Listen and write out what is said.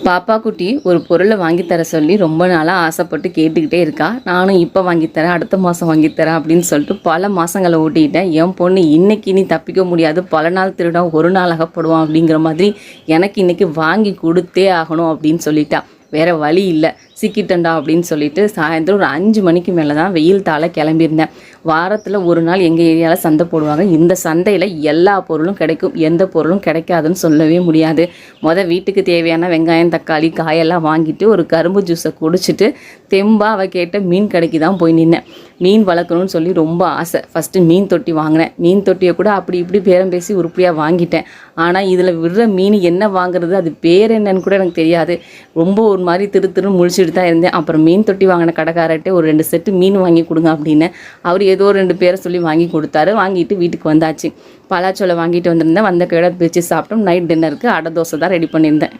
பாப்பா குட்டி ஒரு பொருளை வாங்கித்தர சொல்லி ரொம்ப நாளாக ஆசைப்பட்டு கேட்டுக்கிட்டே இருக்கா. நானும் இப்போ வாங்கித்தரேன், அடுத்த மாதம் வாங்கித்தரேன் அப்படின்னு சொல்லிட்டு பல மாதங்களை ஓட்டிக்கிட்டேன். என் பொண்ணு இன்னைக்கு நீ தப்பிக்க முடியாது, பல நாள் திருடம் ஒரு நாள் அகப்படுவான் அப்படிங்கிற மாதிரி எனக்கு இன்னைக்கு வாங்கி கொடுத்தே ஆகணும் அப்படின்னு சொல்லிட்டா. வேறு வழி இல்லை, சிக்கிட்டண்டா அப்படின்னு சொல்லிட்டு சாயந்தரம் ஒரு 5 மணிக்கு மேலே தான் வெயில் தாழ கிளம்பியிருந்தேன். வாரத்தில் ஒரு நாள் எங்கள் ஏரியாவில் சந்தை போடுவாங்க. இந்த சந்தையில் எல்லா பொருளும் கிடைக்கும், எந்த பொருளும் கிடைக்காதுன்னு சொல்லவே முடியாது. வீட்டுக்கு தேவையான வெங்காயம், தக்காளி, காயெல்லாம் வாங்கிட்டு ஒரு கரும்பு ஜூஸை குடிச்சிட்டு தெம்பாக அவள் கேட்ட மீன் கடைக்கு தான் போய் நின்னேன். மீன் வளர்க்கணும்னு சொல்லி ரொம்ப ஆசை. ஃபஸ்ட்டு மீன் தொட்டி வாங்கினேன். மீன் தொட்டியை கூட அப்படி இப்படி பேரம் பேசி உருப்படியாக வாங்கிட்டேன். ஆனால் இதில் விடுற மீன் என்ன வாங்குறது, அது பேர் என்னன்னு கூட எனக்கு தெரியாது. ரொம்ப ஒரு மாதிரி திருன்னு முழிச்சுட்டு தான் இருந்தேன். அப்புறம் மீன் தொட்டி வாங்கின கடைக்காரர்கிட்ட ஒரு 2 செட்டு மீன் வாங்கி கொடுங்க அப்படின்னு அவர் ஏதோ 2 பேரை சொல்லி வாங்கி கொடுத்தாரு. வாங்கிட்டு வீட்டுக்கு வந்தாச்சு. பலாச்சோலை வாங்கிட்டு வந்திருந்தேன். வந்த கையோட பிரித்து சாப்பிட்டோம். நைட் டின்னருக்கு அடை தோசை தான் ரெடி பண்ணியிருந்தேன்.